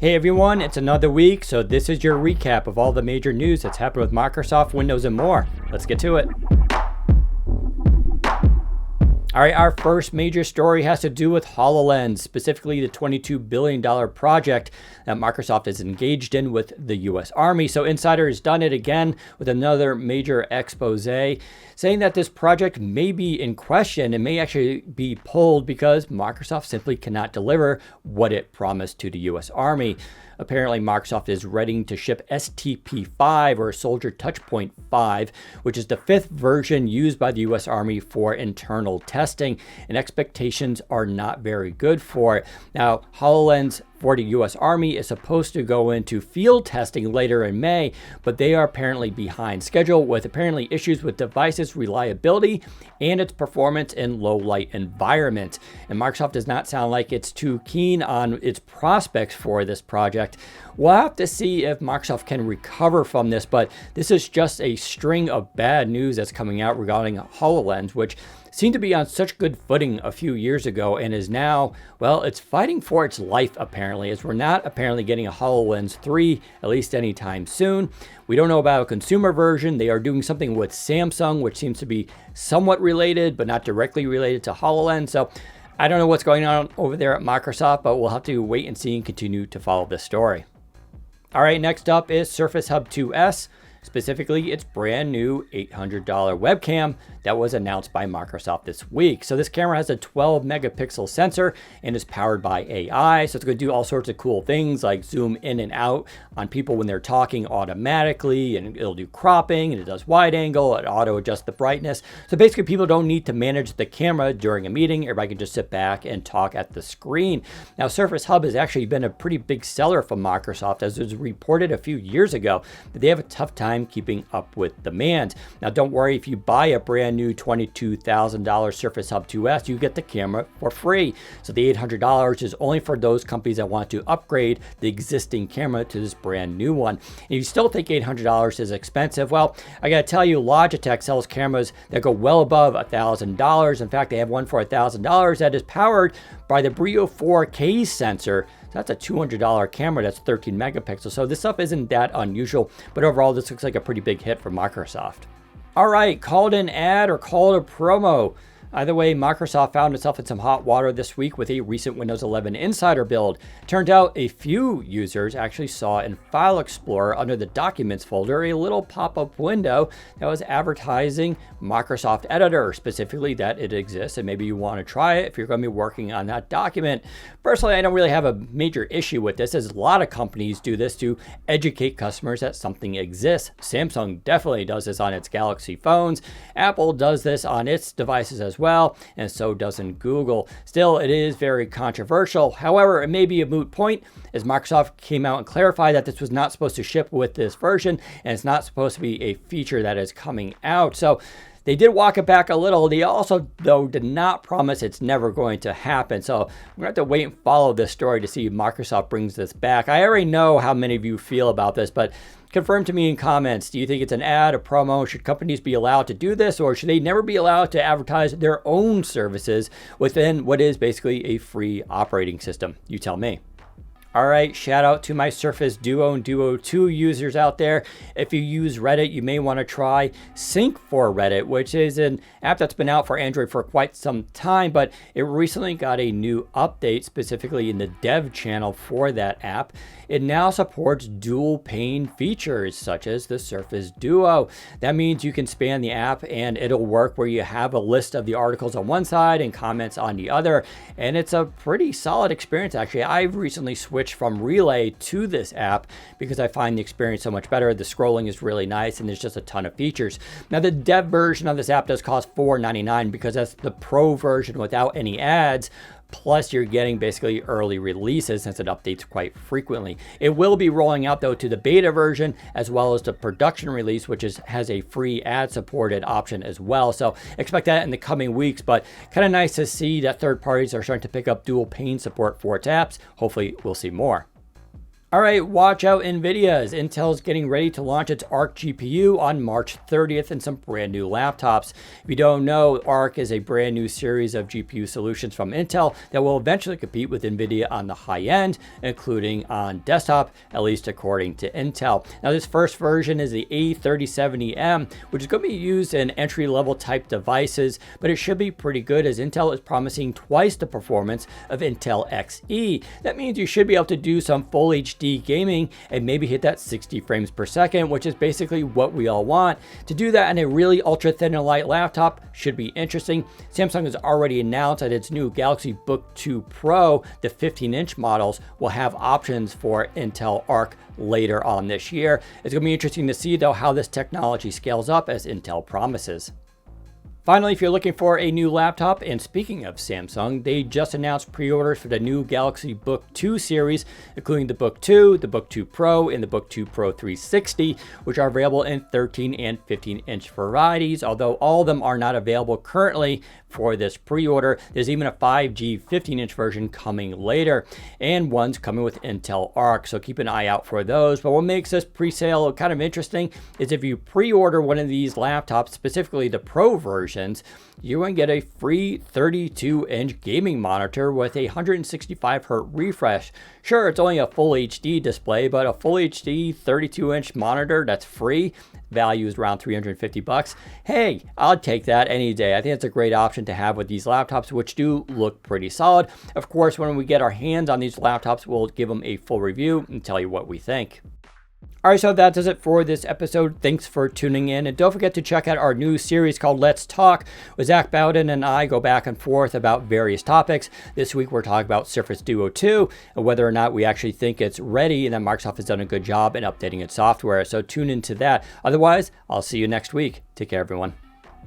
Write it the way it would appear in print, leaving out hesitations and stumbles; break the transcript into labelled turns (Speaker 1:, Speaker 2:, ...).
Speaker 1: Hey everyone, it's another week, so this is your recap of all the major news that's happened with Microsoft, Windows, and more. Let's get to it. All right, our first major story has to do with HoloLens, specifically the $22 billion project that Microsoft is engaged in with the U.S. Army. So Insider has done it again with another major expose, saying that this project may be in question and may actually be pulled because Microsoft simply cannot deliver what it promised to the U.S. Army. Apparently, Microsoft is ready to ship STP-5 or Soldier Touchpoint 5, which is the fifth version used by the U.S. Army for internal testing, and expectations are not very good for it. Now, HoloLens for the U.S. Army is supposed to go into field testing later in May, but they are apparently behind schedule with apparently issues with devices reliability and its performance in low light environments. And Microsoft does not sound like it's too keen on its prospects for this project. We'll have to see if Microsoft can recover from this, but this is just a string of bad news that's coming out regarding HoloLens, which seemed to be on such good footing a few years ago and is now, well, it's fighting for its life apparently, as we're not apparently getting a HoloLens 3, at least anytime soon. We don't know about a consumer version. They are doing something with Samsung, which seems to be somewhat related, but not directly related to HoloLens. So I don't know what's going on over there at Microsoft, but we'll have to wait and see and continue to follow this story. All right, next up is Surface Hub 2S. Specifically, its brand new $800 webcam that was announced by Microsoft this week. So this camera has a 12 megapixel sensor and is powered by AI. So it's going to do all sorts of cool things like zoom in and out on people when they're talking automatically, and it'll do cropping, and it does wide angle, it auto adjusts the brightness. So basically people don't need to manage the camera during a meeting. Everybody can just sit back and talk at the screen. Now Surface Hub has actually been a pretty big seller for Microsoft, as it was reported a few years ago that they have a tough time keeping up with demand. Now don't worry, if you buy a brand new $22,000 Surface Hub 2S, you get the camera for free. So the $800 is only for those companies that want to upgrade the existing camera to this brand new one. And you still think $800 is expensive? Well, I gotta tell you, Logitech sells cameras that go well above $1,000. In fact, they have one for $1,000 that is powered by the Brio 4K sensor. So that's a $200 camera that's 13 megapixels. So this stuff isn't that unusual, but overall this looks like a pretty big hit for Microsoft. All right, call it an ad or call it a promo. Either way, Microsoft found itself in some hot water this week with a recent Windows 11 Insider build. Turned out a few users actually saw in File Explorer under the Documents folder a little pop-up window that was advertising Microsoft Editor, specifically that it exists, and maybe you want to try it if you're going to be working on that document. Personally, I don't really have a major issue with this, as a lot of companies do this to educate customers that something exists. Samsung definitely does this on its Galaxy phones. Apple does this on its devices as well, and so doesn't Google. Still, it is very controversial. However, it may be a moot point, as Microsoft came out and clarified that this was not supposed to ship with this version, and it's not supposed to be a feature that is coming out. So they did walk it back a little. They also, though, did not promise it's never going to happen. So we're going to have to wait and follow this story to see if Microsoft brings this back. I already know how many of you feel about this, but confirm to me in comments. Do you think it's an ad, a promo? Should companies be allowed to do this, or should they never be allowed to advertise their own services within what is basically a free operating system? You tell me. All right, shout out to my Surface Duo and Duo 2 users out there. If you use Reddit, you may want to try Sync for Reddit, which is an app that's been out for Android for quite some time, but it recently got a new update, specifically in the dev channel for that app. It now supports dual pane features, such as the Surface Duo. That means you can span the app and it'll work where you have a list of the articles on one side and comments on the other. And it's a pretty solid experience, actually. I've recently switched from Relay to this app because I find the experience so much better. The scrolling is really nice and there's just a ton of features. Now the dev version of this app does cost $4.99 because that's the pro version without any ads. Plus you're getting basically early releases since it updates quite frequently. It will be rolling out though to the beta version as well as the production release, which has a free ad supported option as well. So expect that in the coming weeks, but kind of nice to see that third parties are starting to pick up dual pane support for its apps. Hopefully we'll see more. All right, watch out NVIDIA as Intel's getting ready to launch its Arc GPU on March 30th in some brand new laptops. If you don't know, Arc is a brand new series of GPU solutions from Intel that will eventually compete with NVIDIA on the high end, including on desktop, at least according to Intel. Now, this first version is the A3070M, which is going to be used in entry-level type devices, but it should be pretty good as Intel is promising twice the performance of Intel Xe. That means you should be able to do some full HD gaming and maybe hit that 60 frames per second, which is basically what we all want. To do that in a really ultra thin and light laptop should be interesting. Samsung has already announced that its new Galaxy Book 2 Pro, the 15-inch models, will have options for Intel Arc later on this year. It's going to be interesting to see though how this technology scales up as Intel promises. Finally, if you're looking for a new laptop, and speaking of Samsung, they just announced pre-orders for the new Galaxy Book 2 series, including the Book 2, the Book 2 Pro, and the Book 2 Pro 360, which are available in 13 and 15-inch varieties, although all of them are not available currently for this pre-order. There's even a 5G 15-inch version coming later, and one's coming with Intel Arc, so keep an eye out for those. But what makes this pre-sale kind of interesting is if you pre-order one of these laptops, specifically the Pro version, you're going to get a free 32-inch gaming monitor with a 165Hz refresh. Sure, it's only a full HD display, but a full HD 32-inch monitor that's free, value is around $350. Hey, I'll take that any day. I think it's a great option to have with these laptops, which do look pretty solid. Of course, when we get our hands on these laptops, we'll give them a full review and tell you what we think. All right, so that does it for this episode. Thanks for tuning in. And don't forget to check out our new series called Let's Talk, where Zach Bowden and I go back and forth about various topics. This week, we're talking about Surface Duo 2 and whether or not we actually think it's ready and that Microsoft has done a good job in updating its software. So tune into that. Otherwise, I'll see you next week. Take care, everyone.